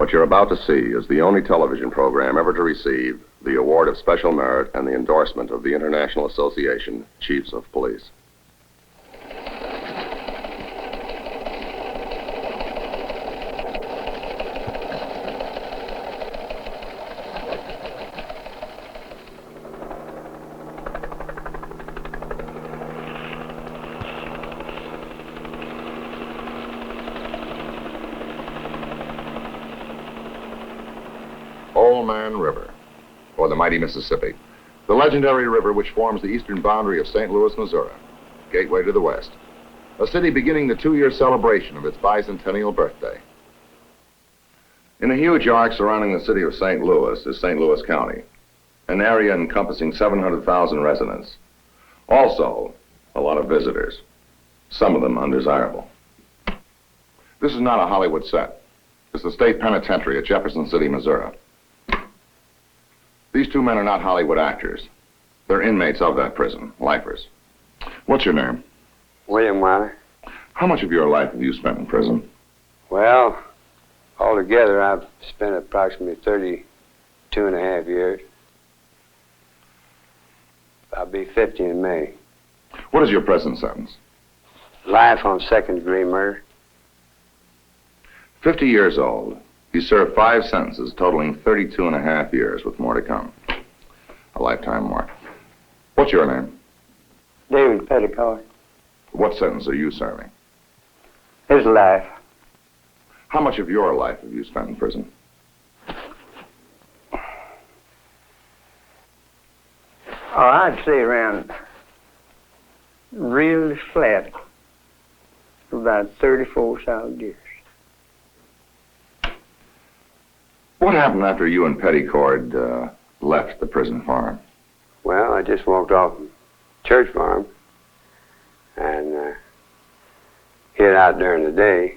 What you're about to see is the only television program ever to receive the Award of Special Merit and the endorsement of the International Association Chiefs of Police. Old Man River, or the mighty Mississippi, the legendary river which forms the eastern boundary of St. Louis, Missouri, gateway to the west, a city beginning the 2-year celebration of its bicentennial birthday. In a huge arc surrounding the city of St. Louis is St. Louis County, an area encompassing 700,000 residents. Also, a lot of visitors, some of them undesirable. This is not a Hollywood set. It's the state penitentiary at Jefferson City, Missouri. These two men are not Hollywood actors. They're inmates of that prison, lifers. What's your name? William Wilder. How much of your life have you spent in prison? Well, altogether, I've spent approximately 32 and a half years. I'll be 50 in May. What is your present sentence? Life on second-degree murder. 50 years old. He served 5 sentences totaling 32 and a half years with more to come. A lifetime more. What's your name? David Petticoat. What sentence are you serving? His life. How much of your life have you spent in prison? Oh, I'd say around really flat about 34 solid years. What happened after you and Petticord left the prison farm? Well, I just walked off the church farm and hid out during the day.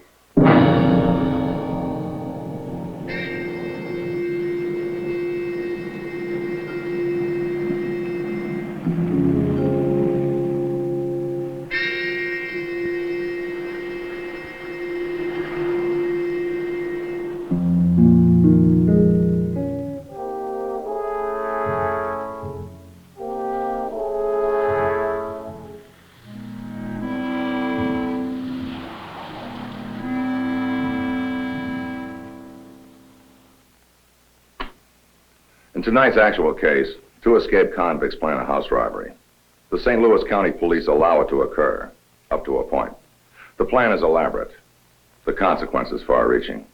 In tonight's actual case, 2 escaped convicts plan a house robbery. The St. Louis County Police allow it to occur, up to a point. The plan is elaborate. The consequences far-reaching.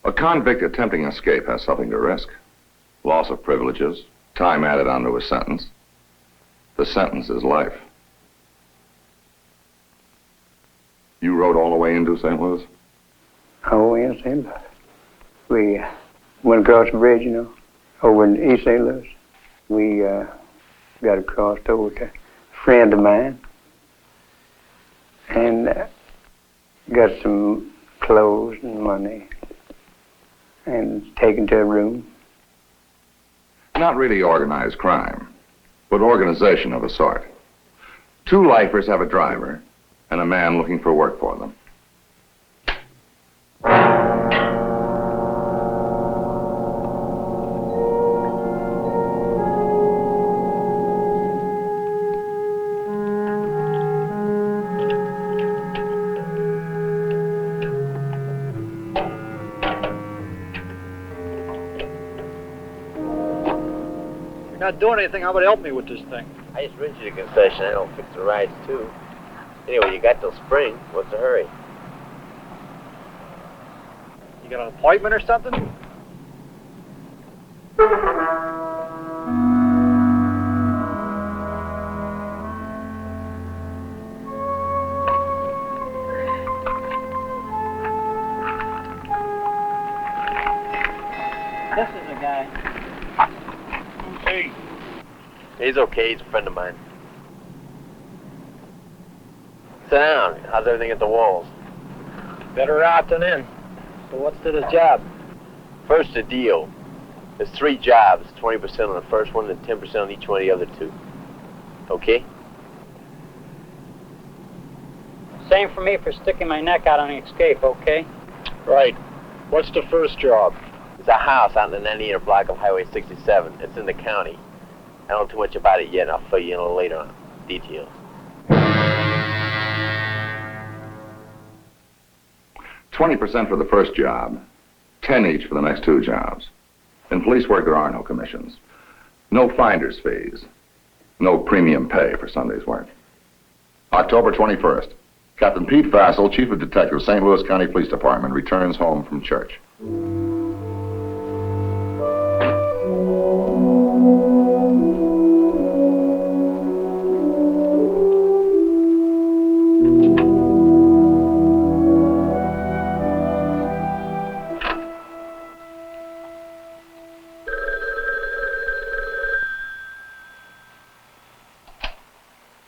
A convict attempting escape has something to risk. Loss of privileges, time added onto his sentence. The sentence is life. You rode all the way into St. Louis? Oh, in St. Louis. We went across the bridge, you know, over in East St. Louis. We got across over to a friend of mine and got some clothes and money and taken to a room. Not really organized crime, but organization of a sort. 2 lifers have a driver and a man looking for work for them. Not doing anything. How about help me with this thing? I just rented you a concession. I don't fix the rides, too. Anyway, you got till spring. What's the hurry? You got an appointment or something? This is a guy. Hey. He's okay. He's a friend of mine. Sit down. How's everything at the walls? Better out than in. So what's to the job? First, the deal. There's 3 jobs. 20% on the first one and 10% on each one of the other 2. Okay? Same for me for sticking my neck out on the escape, okay? Right. What's the first job? It's a house out in the 98 block of Highway 67. It's in the county. I don't know too much about it yet, and I'll fill you in a little later on details. 20% for the first job, 10 each for the next 2 jobs. In police work, there are no commissions, no finder's fees, no premium pay for Sunday's work. October 21st, Captain Pete Fassel, Chief of Detectives, St. Louis County Police Department, returns home from church.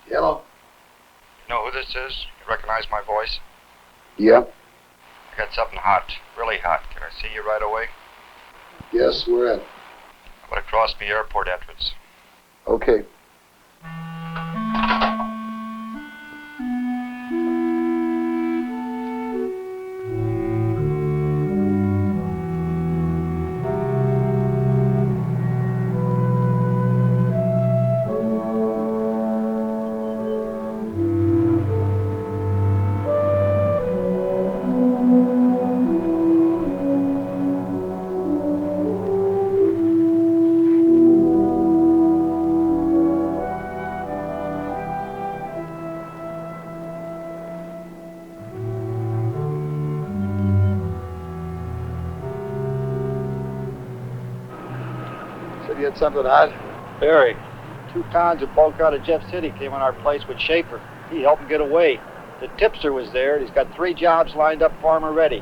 Hello? You know who this is? You recognize my voice? Yeah. I got something hot, really hot. Can I see you right away? Yes, we're at. I'm going to cross the airport entrance. Okay. Said you had something hot? Barry. 2 cons who broke out of Jeff City came on our place with Schaefer. He helped them get away. The tipster was there, and he's got 3 jobs lined up for him already.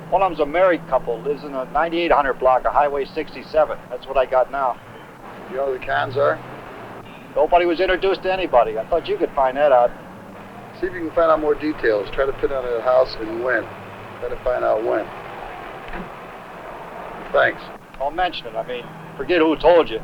One of them's a married couple, lives in a 9800 block of Highway 67. That's what I got now. You know who the cons are? Nobody was introduced to anybody. I thought you could find that out. See if you can find out more details. Try to pin on the house and when. Try to find out when. Thanks. Don't mention it. I mean, forget who told you.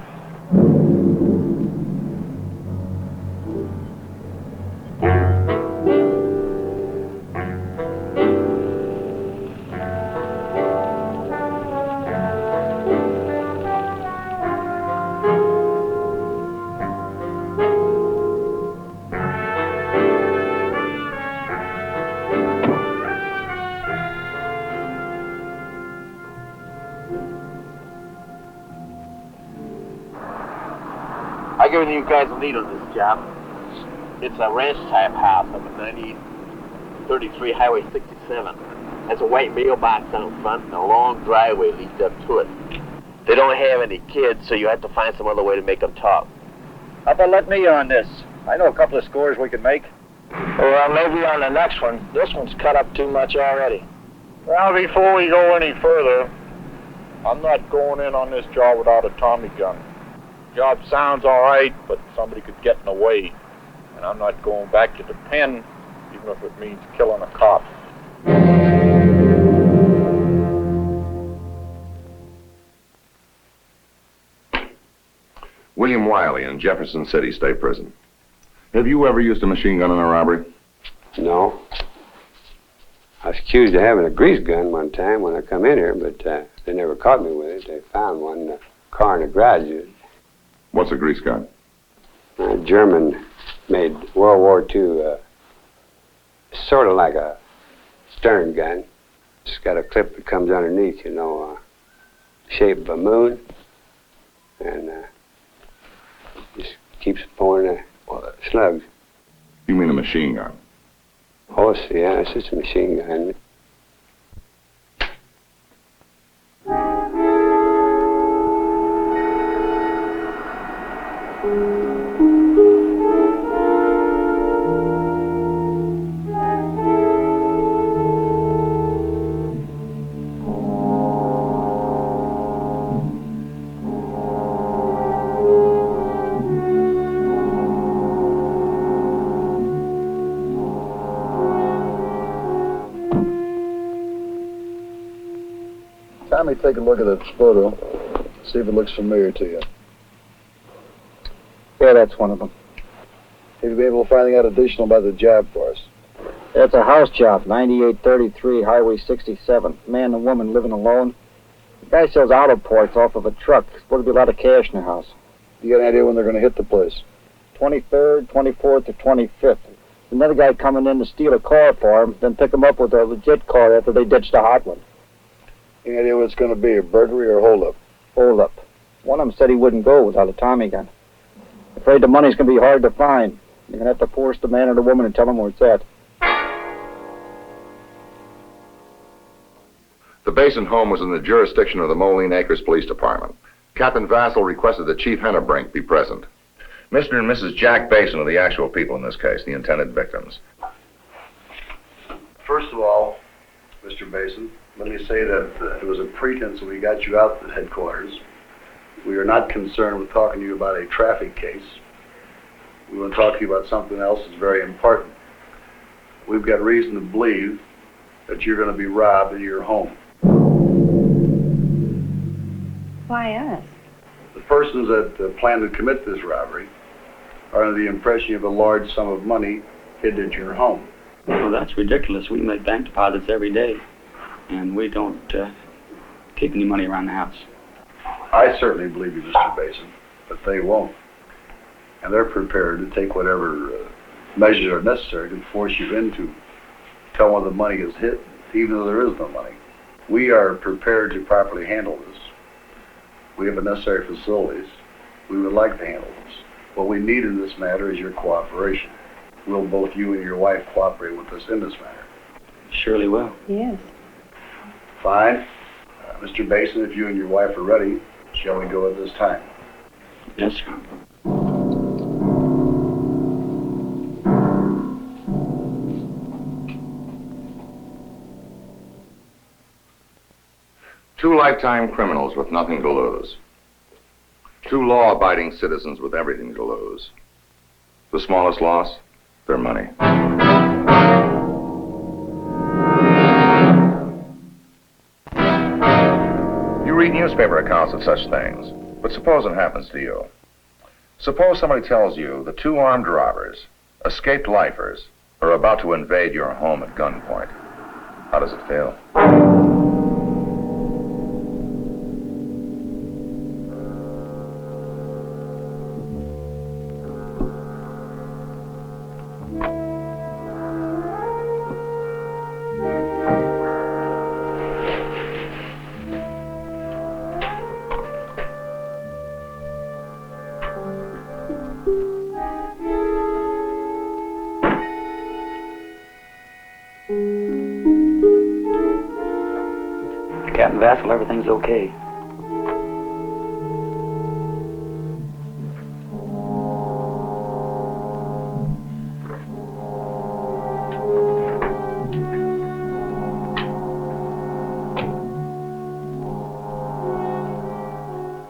I'll give you guys a lead on this job. It's a ranch-type house up at 9833 Highway 67. Has a white mailbox out front and a long driveway leads up to it. They don't have any kids, so you have to find some other way to make them talk. How about let me on this? I know a couple of scores we can make. Well, maybe on the next one. This one's cut up too much already. Well, before we go any further, I'm not going in on this job without a Tommy gun. Job sounds all right, but somebody could get in the way. And I'm not going back to the pen, even if it means killing a cop. William Wiley in Jefferson City State Prison. Have you ever used a machine gun in a robbery? No. I was accused of having a grease gun one time when I come in here, but they never caught me with it. They found one in the car in the garage. What's a grease gun? A German-made World War II, sort of like a stern gun. It's got a clip that comes underneath, you know, shape of a moon, and just keeps pouring slugs. You mean a machine gun? Oh, yeah, it's just a machine gun. me take a look at that photo, see if it looks familiar to you. Yeah, that's one of them. Have you been able to find anything out additional about the job for us? It's a house job, 9833 Highway 67. Man and woman living alone. The guy sells auto parts off of a truck. There's supposed to be a lot of cash in the house. You got any idea when they're going to hit the place? 23rd, 24th, or 25th. Another guy coming in to steal a car for him, then pick him up with a legit car after they ditch the hot one. Any idea what it's going to be, a burglary or a holdup? Hold up. One of them said he wouldn't go without a Tommy gun. Afraid the money's going to be hard to find. You're going to have to force the man or the woman and tell them where it's at. The Basin home was in the jurisdiction of the Moline Acres Police Department. Captain Vassal requested that Chief Hennebrink be present. Mr. and Mrs. Jack Basin are the actual people in this case, the intended victims. First of all, Mr. Basin, let me say that it was a pretense that we got you out at headquarters. We are not concerned with talking to you about a traffic case. We want to talk to you about something else that's very important. We've got reason to believe that you're going to be robbed in your home. Why us? The persons that plan to commit this robbery are under the impression you have a large sum of money hidden in your home. Well, that's ridiculous. We make bank deposits every day, and we don't keep any money around the house. I certainly believe you, Mr. Basin, but they won't. And they're prepared to take whatever measures are necessary to force you into tell where the money is hidden, even though there is no money. We are prepared to properly handle this. We have the necessary facilities. We would like to handle this. What we need in this matter is your cooperation. Will both you and your wife cooperate with us in this matter? Surely will. Yes. Fine. Mr. Basin, if you and your wife are ready, shall we go at this time? Yes, sir. Two lifetime criminals with nothing to lose. Two law-abiding citizens with everything to lose. The smallest loss, their money. You read newspaper accounts of such things, but suppose it happens to you. Suppose somebody tells you the two armed robbers, escaped lifers, are about to invade your home at gunpoint. How does it feel? Captain Vassal, everything's okay.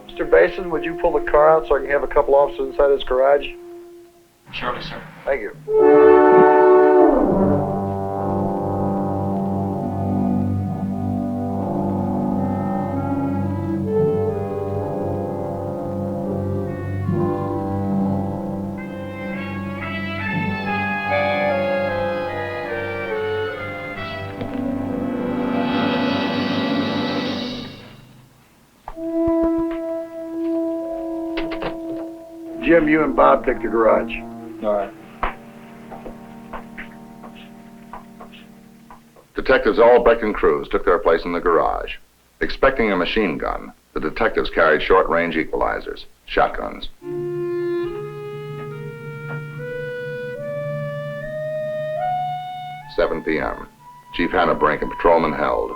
Mr. Basin, would you pull the car out so I can have a couple officers inside this garage? Surely, sir. Thank you. Jim, you and Bob take the garage. All right. Detectives Albrecht and Cruz took their place in the garage. Expecting a machine gun, the detectives carried short-range equalizers, shotguns. "7 p.m. Chief Hennebrink and patrolman held.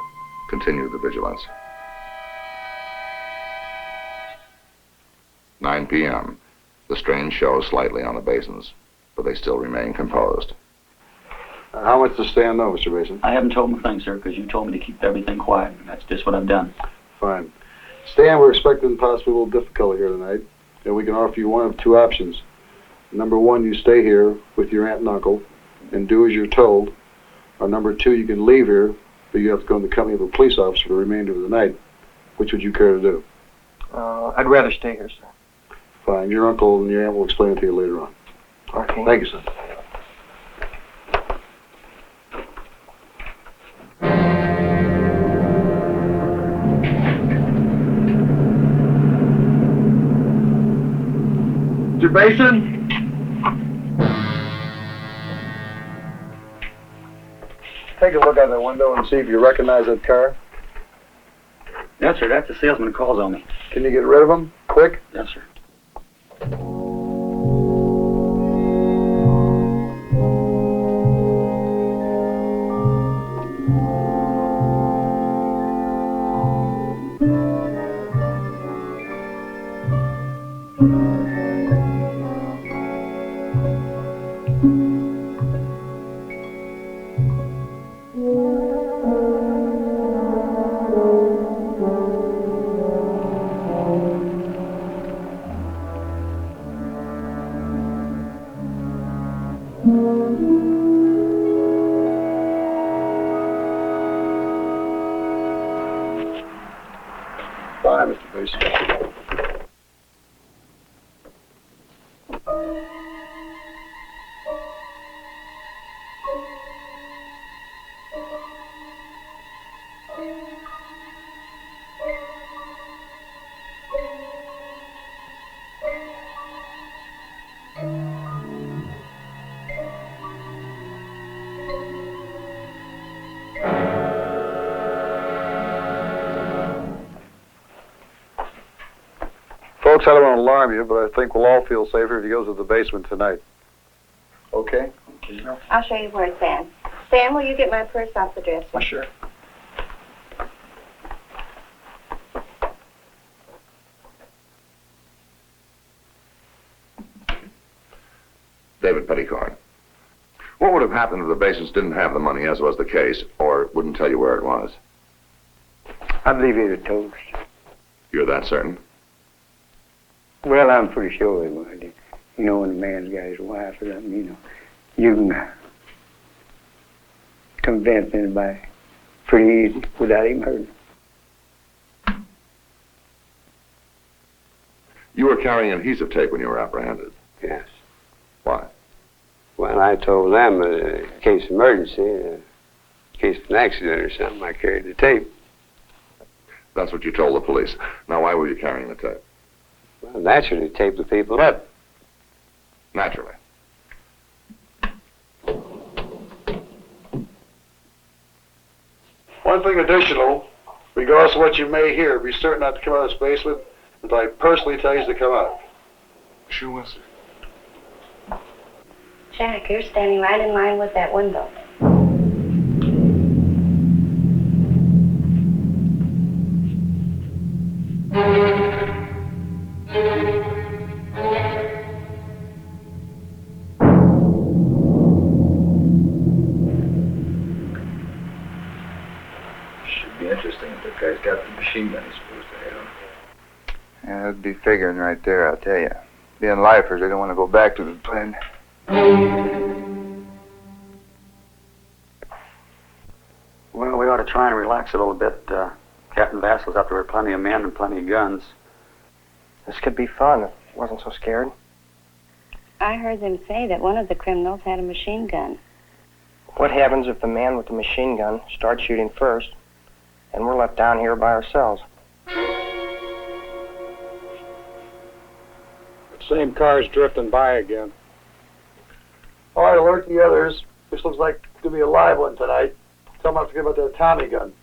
Continued the vigilance. 9 p.m. The strain shows slightly on the Basins, but they still remain composed. How much to stand now, Mr. Basin? I haven't told him a thing, sir, because you told me to keep everything quiet. That's just what I've done. Fine. Stan, we're expecting possibly a little difficulty here tonight, and we can offer you one of two options. Number one, you stay here with your aunt and uncle and do as you're told. Or number two, you can leave here, but you have to go in the company of a police officer for the remainder of the night. Which would you care to do? I'd rather stay here, sir. Fine. Your uncle and your aunt will explain it to you later on. All right. Okay. Thank you, son. Mr. Basin? Take a look out that window and see if you recognize that car. Yes, sir. That's the salesman who calls on me. Can you get rid of him? Quick? Yes, sir. Bye, Mr. Basin. Folks, I don't want to alarm you, but I think we'll all feel safer if he goes to the basement tonight. Okay? Okay. I'll show you where it's at. Sam, will you get my purse off the dresser? Sure. David Petticorn. What would have happened if the Basins didn't have the money, as was the case, or wouldn't tell you where it was? I believe he'd have told us. You're that certain? Well, I'm pretty sure he would. You know, when a man's got his wife or something, you know, you can convince anybody pretty easy without even hurting. You were carrying adhesive tape when you were apprehended. Yes. Why? Well, I told them in case of emergency, in case of an accident or something, I carried the tape. That's what you told the police. Now, why were you carrying the tape? Well, naturally, tape the people up. Naturally. One thing additional, regardless of what you may hear, be certain not to come out of this basement until I personally tell you to come out. Sure will, sir. Jack, you're standing right in line with that window. Should be interesting if the guy's got the machine gun he's supposed to have. Yeah, that'd be figuring right there, I'll tell you. Being lifers, they don't want to go back to the plan. Well, we ought to try and relax a little bit. Captain Vassal's out there with plenty of men and plenty of guns. This could be fun if I wasn't so scared. I heard them say that one of the criminals had a machine gun. What happens if the man with the machine gun starts shooting first, and we're left down here by ourselves? The same car's drifting by again. All right, alert the others. This looks like it's going to be a live one tonight. Tell them not to forget about that Tommy gun.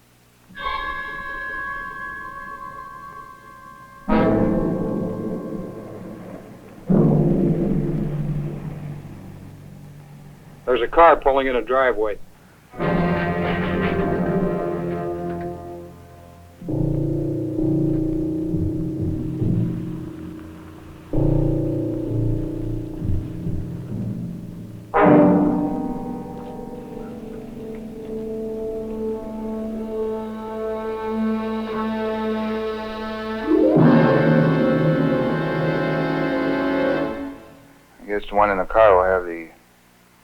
There's a car pulling in a driveway. I guess the one in the car will have the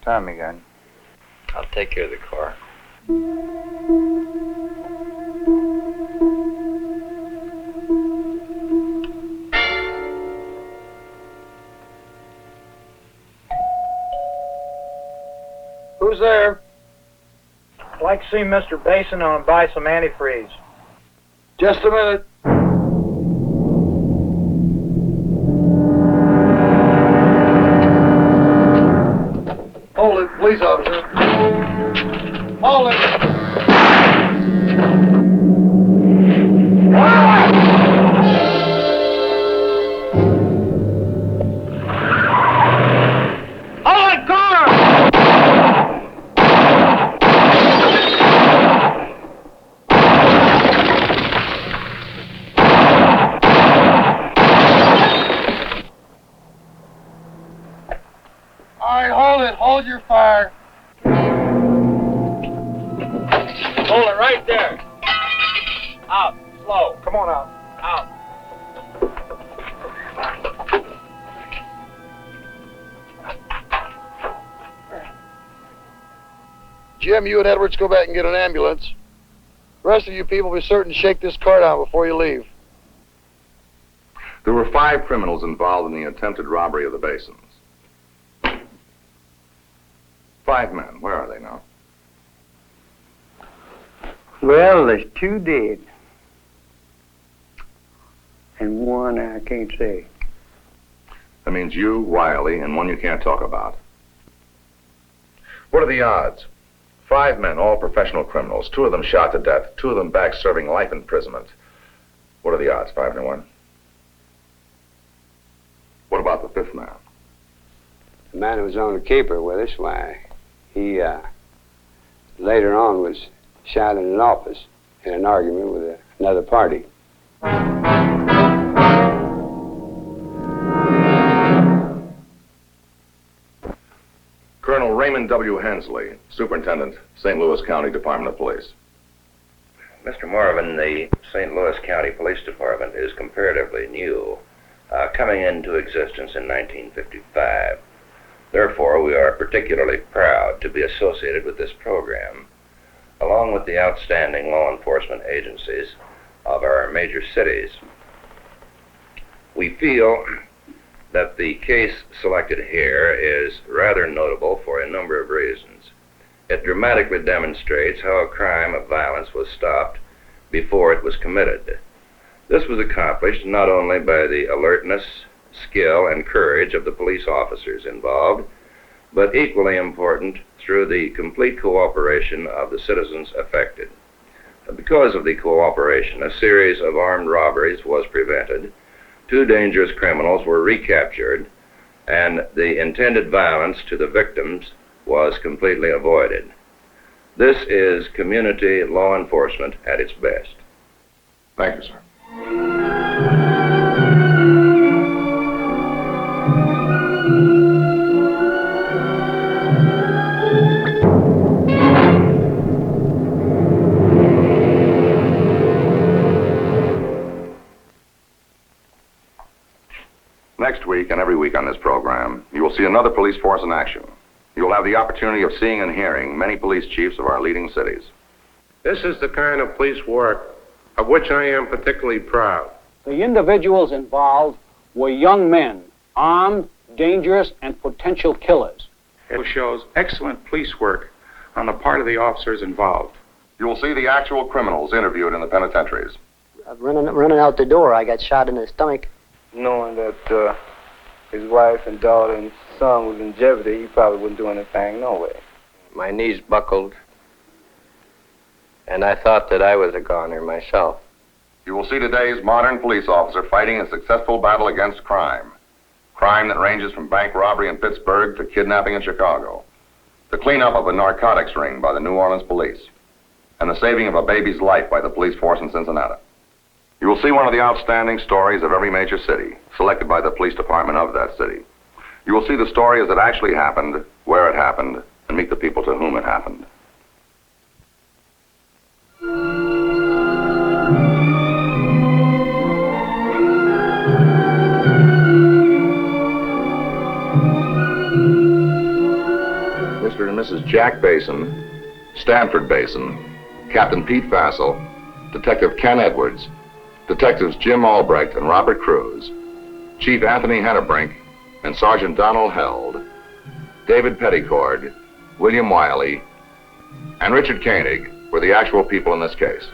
Tommy gun. I'll take care of the car. Who's there? I'd like to see Mr. Basin and buy some antifreeze. Just a minute. Hold it, police officer. Hold it. Hold your fire. Hold it right there. Out. Slow. Come on out. Out. Jim, you and Edwards go back and get an ambulance. The rest of you people be certain to shake this car down before you leave. There were 5 criminals involved in the attempted robbery of the Basins. 5 men. Where are they now? Well, there's 2 dead. And 1 I can't say. That means you, Wiley, and 1 you can't talk about. What are the odds? 5 men, all professional criminals. 2 of them shot to death. 2 of them back serving life imprisonment. What are the odds? 5 to 1. What about the 5th man? The man who was on the caper with us, why, he later on was shot in an office in an argument with another party. Colonel Raymond W. Hensley, Superintendent, St. Louis County Department of Police. Mr. Marvin, the St. Louis County Police Department is comparatively new, coming into existence in 1955. Therefore, we are particularly proud to be associated with this program, along with the outstanding law enforcement agencies of our major cities. We feel that the case selected here is rather notable for a number of reasons. It dramatically demonstrates how a crime of violence was stopped before it was committed. This was accomplished not only by the alertness, skill, and courage of the police officers involved, but equally important, through the complete cooperation of the citizens affected. Because of the cooperation, a series of armed robberies was prevented, 2 dangerous criminals were recaptured, and the intended violence to the victims was completely avoided. This is community law enforcement at its best. Thank you, sir. Next week and every week on this program, you will see another police force in action. You will have the opportunity of seeing and hearing many police chiefs of our leading cities. This is the kind of police work of which I am particularly proud. The individuals involved were young men, armed, dangerous, and potential killers. It shows excellent police work on the part of the officers involved. You will see the actual criminals interviewed in the penitentiaries. Running out the door, I got shot in the stomach. Knowing that his wife and daughter and son was in jeopardy, he probably wouldn't do anything no way. My knees buckled, and I thought that I was a goner myself. You will see today's modern police officer fighting a successful battle against crime. Crime that ranges from bank robbery in Pittsburgh to kidnapping in Chicago. The cleanup of a narcotics ring by the New Orleans police. And the saving of a baby's life by the police force in Cincinnati. You will see one of the outstanding stories of every major city, selected by the police department of that city. You will see the story as it actually happened, where it happened, and meet the people to whom it happened. Mr. and Mrs. Jack Basin, Stanford Basin, Captain Pete Fassel, Detective Ken Edwards, Detectives Jim Albrecht and Robert Cruz, Chief Anthony Hennebrink and Sergeant Donald Held, David Petticord, William Wiley, and Richard Koenig were the actual people in this case.